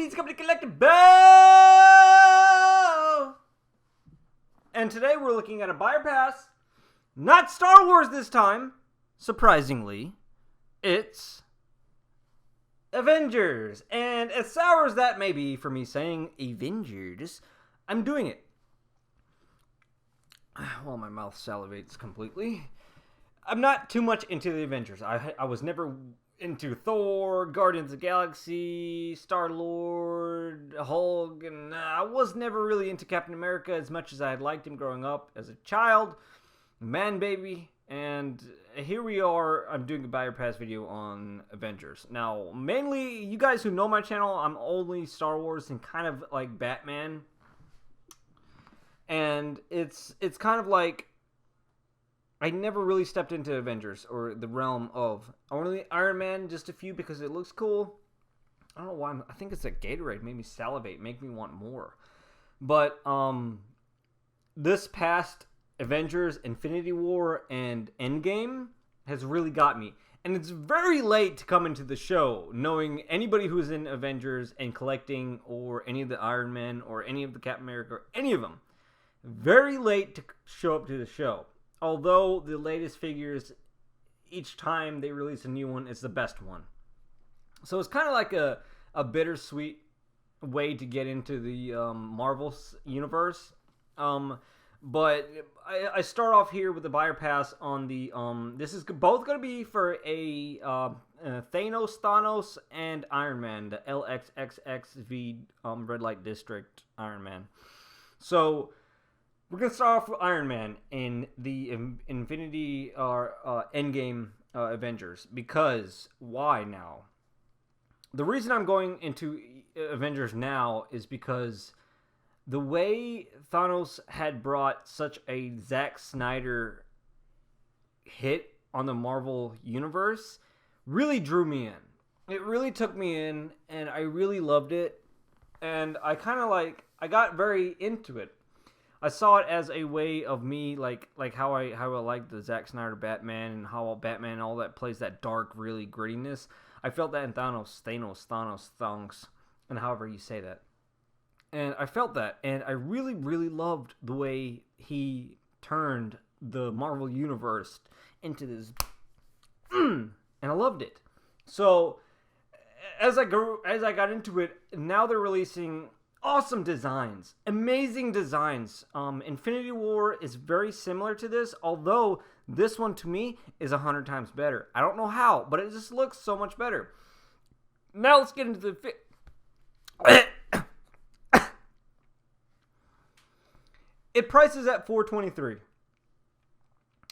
These Company Collectibles! And today we're looking at a buyer pass. Not Star Wars this time. Surprisingly. It's Avengers. And as sour as that may be for me saying Avengers, I'm doing it. Well, my mouth salivates completely. I'm not too much into the Avengers. I was never into Thor, Guardians of the Galaxy, Star-Lord, Hulk, and I was never really into Captain America as much as I had liked him growing up as a child, man baby, and here we are. I'm doing a buyer pass video on Avengers. Now, mainly, you guys who know my channel, I'm only Star Wars and kind of like Batman, and it's kind of like I never really stepped into Avengers or the realm of only Iron Man, just a few because it looks cool. I don't know why. I think it's that Gatorade made me salivate, make me want more. But this past Avengers, Infinity War, and Endgame has really got me. And it's very late to come into the show, knowing anybody who's in Avengers and collecting, or any of the Iron Man, or any of the Captain America, or any of them. Very late to show up to the show. Although the latest figures, each time they release a new one, is the best one. So it's kind of like a bittersweet way to get into the Marvel universe. But I start off here with the buyer pass on the... this is both going to be for a Thanos, and Iron Man, the LXXXV Red Light District Iron Man. So... we're going to start off with Iron Man in the Infinity Endgame Avengers. Because, why now? The reason I'm going into Avengers now is because the way Thanos had brought such a Zack Snyder hit on the Marvel Universe really drew me in. It really took me in, and I really loved it. And I kind of I got very into it. I saw it as a way of me, like how I like the Zack Snyder Batman, and how Batman and all that plays that dark, really grittiness. I felt that in Thanos, and however you say that. And I felt that, and I really, really loved the way he turned the Marvel Universe into this, and I loved it. So, as I got into it, now they're releasing awesome designs, amazing designs. Infinity War is very similar to this, although this one to me is 100 times better. I don't know how, but it just looks so much better. Now let's get into the it prices at $423.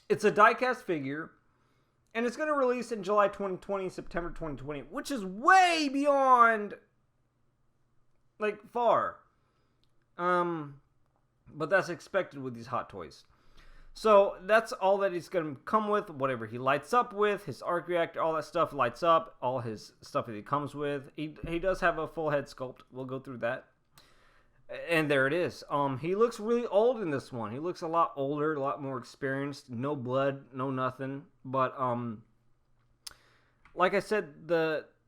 It's a diecast figure, and it's going to release in July 2020, September 2020, which is way beyond far. But that's expected with these Hot Toys. So that's all that he's going to come with. Whatever he lights up with, his arc reactor, all that stuff lights up. All his stuff that he comes with. He does have a full head sculpt. We'll go through that. And there it is. He looks really old in this one. He looks a lot older, a lot more experienced. No blood, no nothing. But like I said,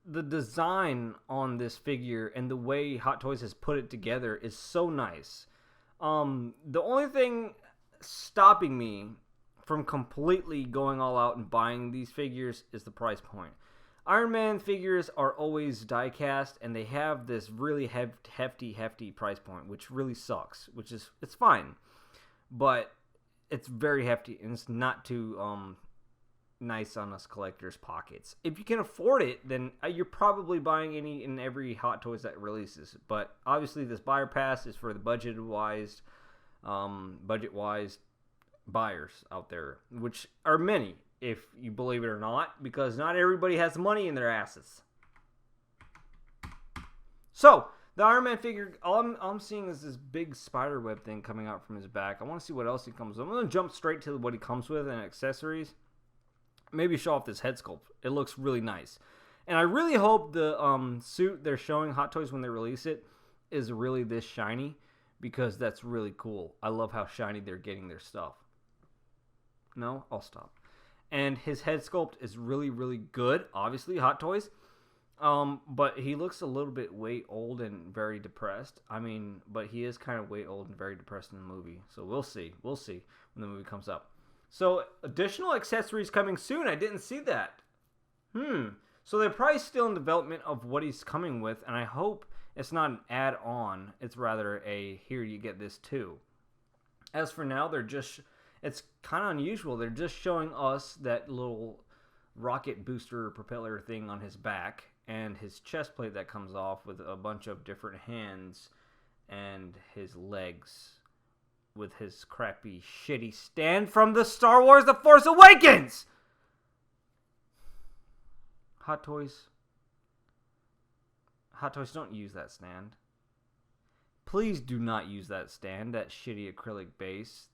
the design on this figure and the way Hot Toys has put it together is so nice. The only thing stopping me from completely going all out and buying these figures is the price point. Iron Man figures are always die-cast, and they have this really hefty price point, which really sucks. It's fine, but it's very hefty, and it's not too nice on us collectors' pockets. If you can afford it, then you're probably buying any and every Hot Toys that releases. But obviously, this buyer pass is for the budget-wise buyers out there, which are many, if you believe it or not, because not everybody has money in their asses. So, the Iron Man figure, all I'm seeing is this big spider web thing coming out from his back. I want to see what else he comes with. I'm going to jump straight to what he comes with and accessories. Maybe show off this head sculpt. It looks really nice. And I really hope the suit they're showing Hot Toys when they release it is really this shiny, because that's really cool. I love how shiny they're getting their stuff. No? I'll stop. And his head sculpt is really, really good. Obviously, Hot Toys. But he looks a little bit way old and very depressed. I mean, but he is kind of way old and very depressed in the movie. So we'll see. We'll see when the movie comes up. So additional accessories coming soon. I didn't see that. So they're probably still in development of what he's coming with, and I hope it's not an add-on. It's rather a here you get this too. As for now, it's kind of unusual. They're just showing us that little rocket booster propeller thing on his back and his chest plate that comes off with a bunch of different hands and his legs with his crappy, shitty stand from the Star Wars The Force Awakens! Hot Toys, don't use that stand. Please do not use that stand, that shitty acrylic base,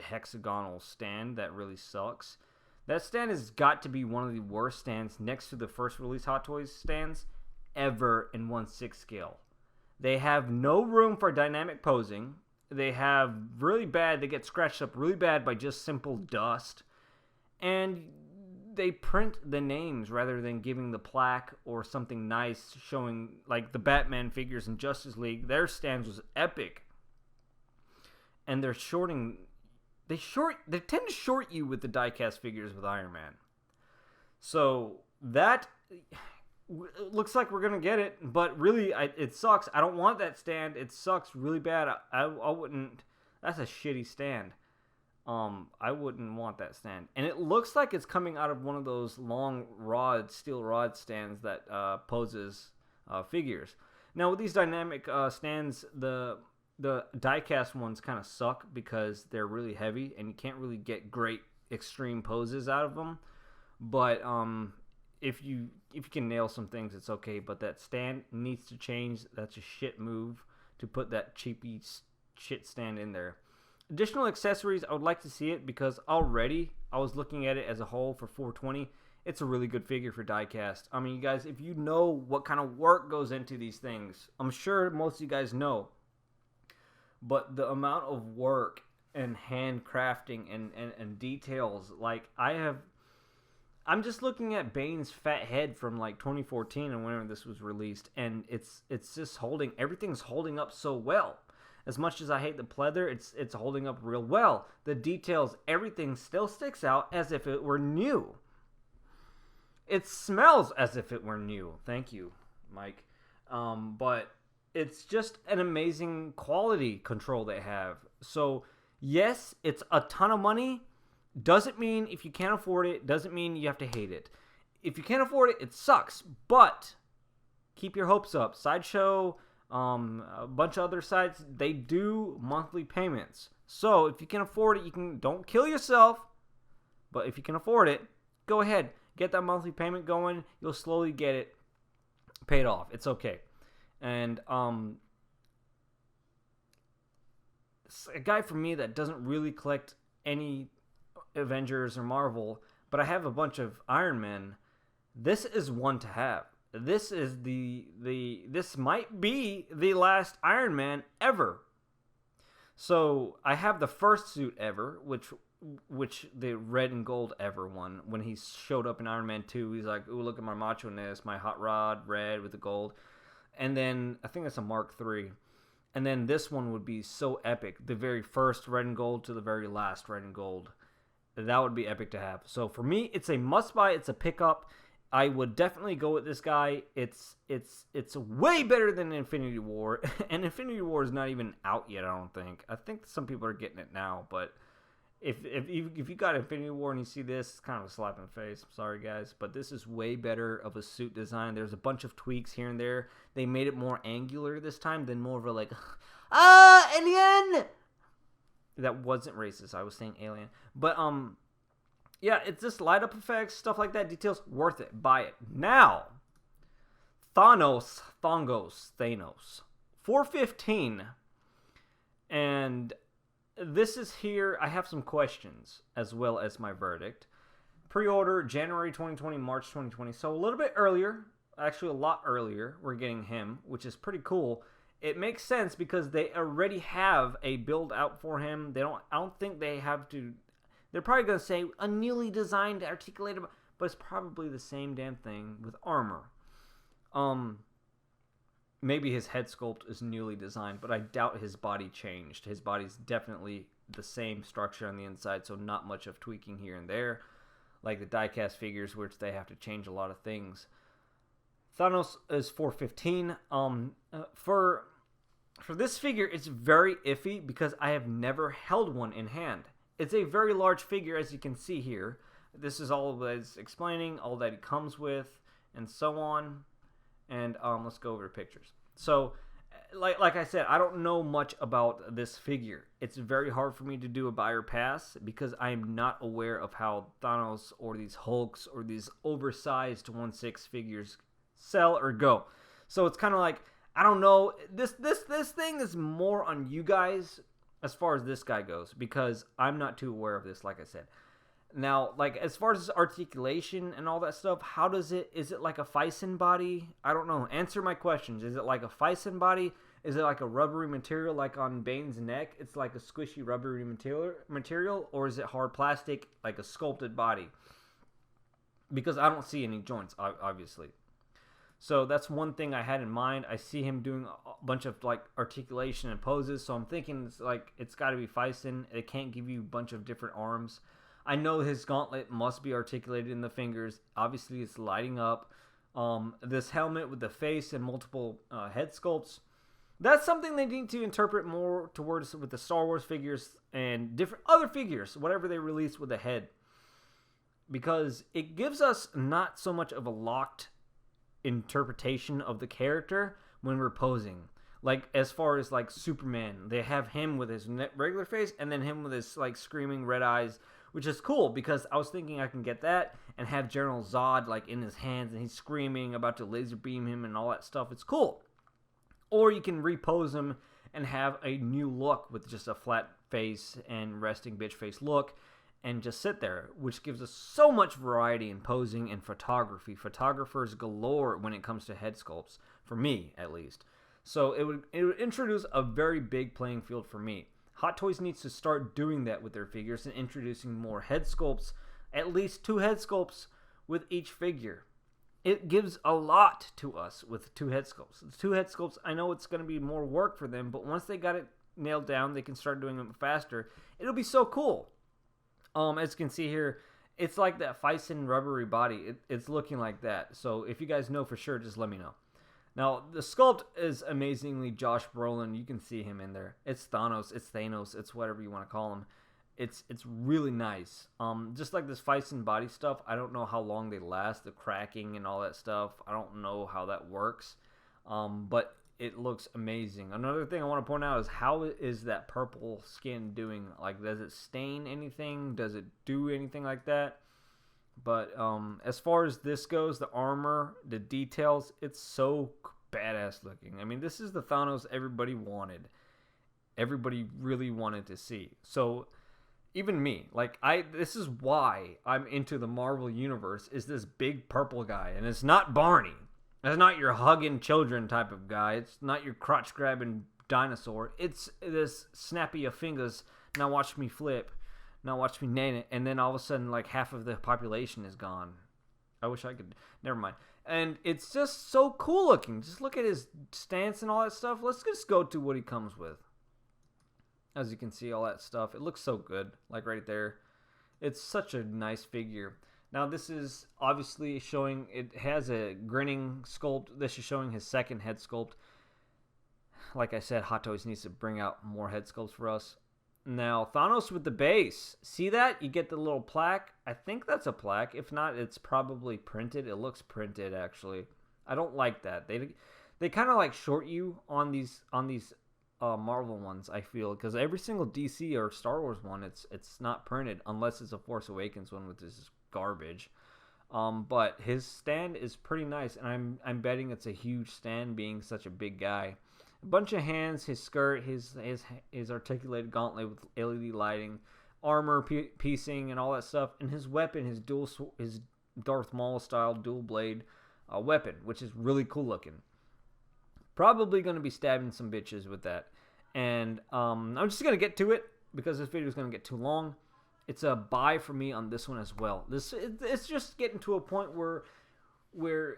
hexagonal stand that really sucks. That stand has got to be one of the worst stands next to the first release Hot Toys stands ever in 1/6 scale. They have no room for dynamic posing. They get scratched up really bad by just simple dust. And they print the names rather than giving the plaque or something nice showing, like the Batman figures in Justice League. Their stands was epic. And they tend to short you with the diecast figures with Iron Man. So that looks like we're going to get it, but really it sucks. I don't want that stand. It sucks really bad. I wouldn't. That's a shitty stand. I wouldn't want that stand. And it looks like it's coming out of one of those long steel rod stands that poses figures. Now with these dynamic stands, the diecast ones kind of suck because they're really heavy and you can't really get great extreme poses out of them. But if you can nail some things, it's okay. But that stand needs to change. That's a shit move to put that cheapy shit stand in there. Additional accessories, I would like to see it because already I was looking at it as a whole for $420. It's a really good figure for diecast. I mean, you guys, if you know what kind of work goes into these things, I'm sure most of you guys know. But the amount of work and handcrafting and details, like I'm just looking at Bane's fat head from like 2014 and whenever this was released, and it's just everything's holding up so well. As much as I hate the pleather, it's holding up real well. The details, everything still sticks out as if it were new. It smells as if it were new. Thank you, Mike. But it's just an amazing quality control they have. So, yes, it's a ton of money. Doesn't mean if you can't afford it, doesn't mean you have to hate it. If you can't afford it, it sucks. But keep your hopes up. Sideshow, a bunch of other sites, they do monthly payments. So if you can afford it, don't kill yourself. But if you can afford it, go ahead. Get that monthly payment going. You'll slowly get it paid off. It's okay. And a guy for me that doesn't really collect any Avengers or Marvel, but I have a bunch of Iron Men, this is one to have. This is this might be the last Iron Man ever. So I have the first suit ever, which the red and gold ever one. When he showed up in Iron Man 2, he's like, "Ooh, look at my macho-ness, my hot rod, red with the gold." And then I think it's a Mark III. And then this one would be so epic. The very first red and gold to the very last red and gold. That would be epic to have. So for me, it's a must-buy. It's a pickup. I would definitely go with this guy. It's way better than Infinity War. And Infinity War is not even out yet, I don't think. I think some people are getting it now. But if you got Infinity War and you see this, it's kind of a slap in the face. I'm sorry, guys. But this is way better of a suit design. There's a bunch of tweaks here and there. They made it more angular this time than more of a like, alien! That wasn't racist. I was saying alien. But, yeah, it's just light up effects, stuff like that. Details, worth it. Buy it. Now, Thanos. $415. And this is here. I have some questions as well as my verdict. Pre-order January 2020, March 2020. So a little bit earlier. Actually, a lot earlier. We're getting him, which is pretty cool. It makes sense because they already have a build out for him. I don't think they have to. They're probably going to say a newly designed, articulated, but it's probably the same damn thing with armor. Maybe his head sculpt is newly designed, but I doubt his body changed. His body's definitely the same structure on the inside, so not much of tweaking here and there, like the diecast figures, which they have to change a lot of things. Thanos is 415. For this figure, it's very iffy because I have never held one in hand. It's a very large figure, as you can see here. This is all that it's explaining, all that it comes with, and so on. And let's go over pictures. So, like I said, I don't know much about this figure. It's very hard for me to do a buyer pass because I am not aware of how Thanos or these Hulks or these oversized 1/6 figures sell or go. So it's kind of like, I don't know. This thing is more on you guys as far as this guy goes because I'm not too aware of this, like I said. Now, like, as far as articulation and all that stuff, how does it, is it like a Fison body? I don't know. Answer my questions. Is it like a Fison body? Is it like a rubbery material like on Bane's neck? It's like a squishy rubbery material? Or is it hard plastic, like a sculpted body? Because I don't see any joints, obviously. So that's one thing I had in mind. I see him doing a bunch of like articulation and poses, so I'm thinking it's like it's got to be Fison. It can't give you a bunch of different arms. I know his gauntlet must be articulated in the fingers. Obviously, it's lighting up. This helmet with the face and multiple head sculpts. That's something they need to interpret more towards with the Star Wars figures and different other figures, whatever they release with the head. Because it gives us not so much of a locked interpretation of the character when we're posing. Like, as far as, like, Superman, they have him with his regular face and then him with his, like, screaming red eyes, which is cool because I was thinking I can get that and have General Zod, like, in his hands and he's screaming, about to laser beam him and all that stuff. It's cool. Or you can repose him and have a new look with just a flat face and resting bitch face look and just sit there, which gives us so much variety in posing and photography. Photographers galore when it comes to head sculpts, for me at least. So it would introduce a very big playing field for me. Hot Toys needs to start doing that with their figures and introducing more head sculpts, at least 2 head sculpts with each figure. It gives a lot to us with 2 head sculpts. The 2 head sculpts, I know it's going to be more work for them, but once they got it nailed down, they can start doing it faster. It'll be so cool. As you can see here, it's like that Fison rubbery body. It's looking like that. So if you guys know for sure, just let me know. Now, the sculpt is amazingly Josh Brolin. You can see him in there. It's Thanos. It's whatever you want to call him. It's really nice. Just like this Fison body stuff, I don't know how long they last, the cracking and all that stuff. I don't know how that works. But it looks amazing. Another thing I want to point out is how is that purple skin doing? Like, does it stain anything? Does it do anything like that? But as far as this goes, the armor, the details, it's so badass looking. I mean, this is the Thanos everybody wanted. Everybody really wanted to see. So even me, like, this is why I'm into the Marvel Universe, is this big purple guy. And it's not Barney. It's not your hugging children type of guy. It's not your crotch grabbing dinosaur. It's this snappy of fingers, now watch me flip. Now watch me name it, and then all of a sudden, like, half of the population is gone. I wish I could. Never mind. And it's just so cool looking. Just look at his stance and all that stuff. Let's just go to what he comes with. As you can see, all that stuff. It looks so good, like right there. It's such a nice figure. Now, this is obviously showing, it has a grinning sculpt. This is showing his second head sculpt. Like I said, Hot Toys needs to bring out more head sculpts for us. Now, Thanos with the base. See that? You get the little plaque. I think that's a plaque. If not, it's probably printed. It looks printed, actually. I don't like that. They kind of like short you on these Marvel ones, I feel, because every single DC or Star Wars one, it's not printed unless it's a Force Awakens one, which is garbage. But his stand is pretty nice, and I'm betting it's a huge stand, being such a big guy. A bunch of hands, his skirt, his articulated gauntlet with LED lighting, armor piecing, and all that stuff, and his weapon, his Darth Maul style dual blade weapon, which is really cool looking. Probably going to be stabbing some bitches with that. And I'm just going to get to it because this video is going to get too long. It's a buy for me on this one as well. It's just getting to a point where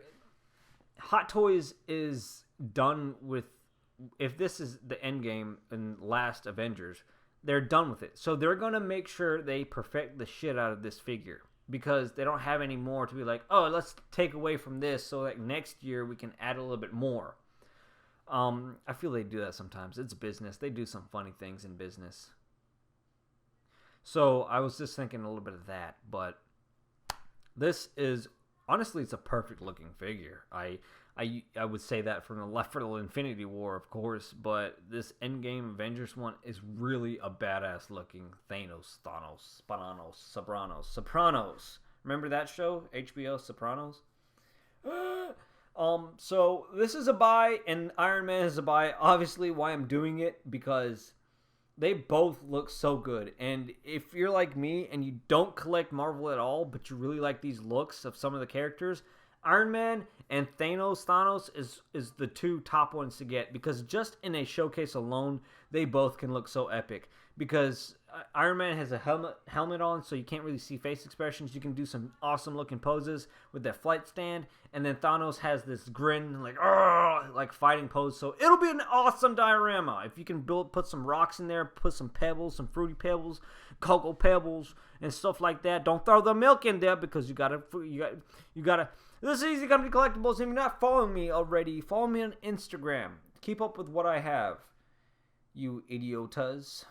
Hot Toys is done with. If this is the Endgame and last Avengers, they're done with it. So they're gonna make sure they perfect the shit out of this figure because they don't have any more to be like, oh, let's take away from this so like next year we can add a little bit more. I feel they do that sometimes. It's business. They do some funny things in business. So I was just thinking a little bit of that, but this is honestly, it's a perfect looking figure. I would say that from the Left 4 Dead Infinity War, of course, but this Endgame Avengers one is really a badass looking Sopranos. Remember that show, HBO Sopranos? So this is a buy, and Iron Man is a buy. Obviously, why I'm doing it because they both look so good. And if you're like me and you don't collect Marvel at all, but you really like these looks of some of the characters, Iron Man and Thanos is the two top ones to get because just in a showcase alone, they both can look so epic. Because Iron Man has a helmet on, so you can't really see face expressions. You can do some awesome looking poses with that flight stand, and then Thanos has this grin, like fighting pose. So it'll be an awesome diorama if you can put some rocks in there, put some pebbles, some fruity pebbles, cocoa pebbles, and stuff like that. Don't throw the milk in there because you gotta. This is Easy Company Collectibles. If you're not following me already, follow me on Instagram. Keep up with what I have, you idiotas.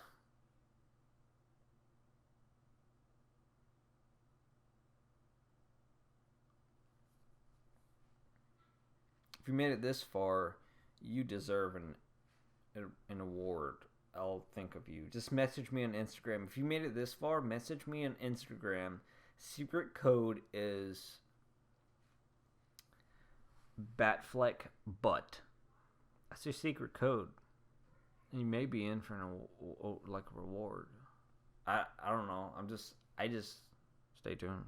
If you made it this far, you deserve an award. I'll think of you. Just message me on Instagram. If you made it this far, message me on Instagram. Secret code is Batfleck Butt. That's your secret code. And you may be in for a reward. I don't know. I just stay tuned.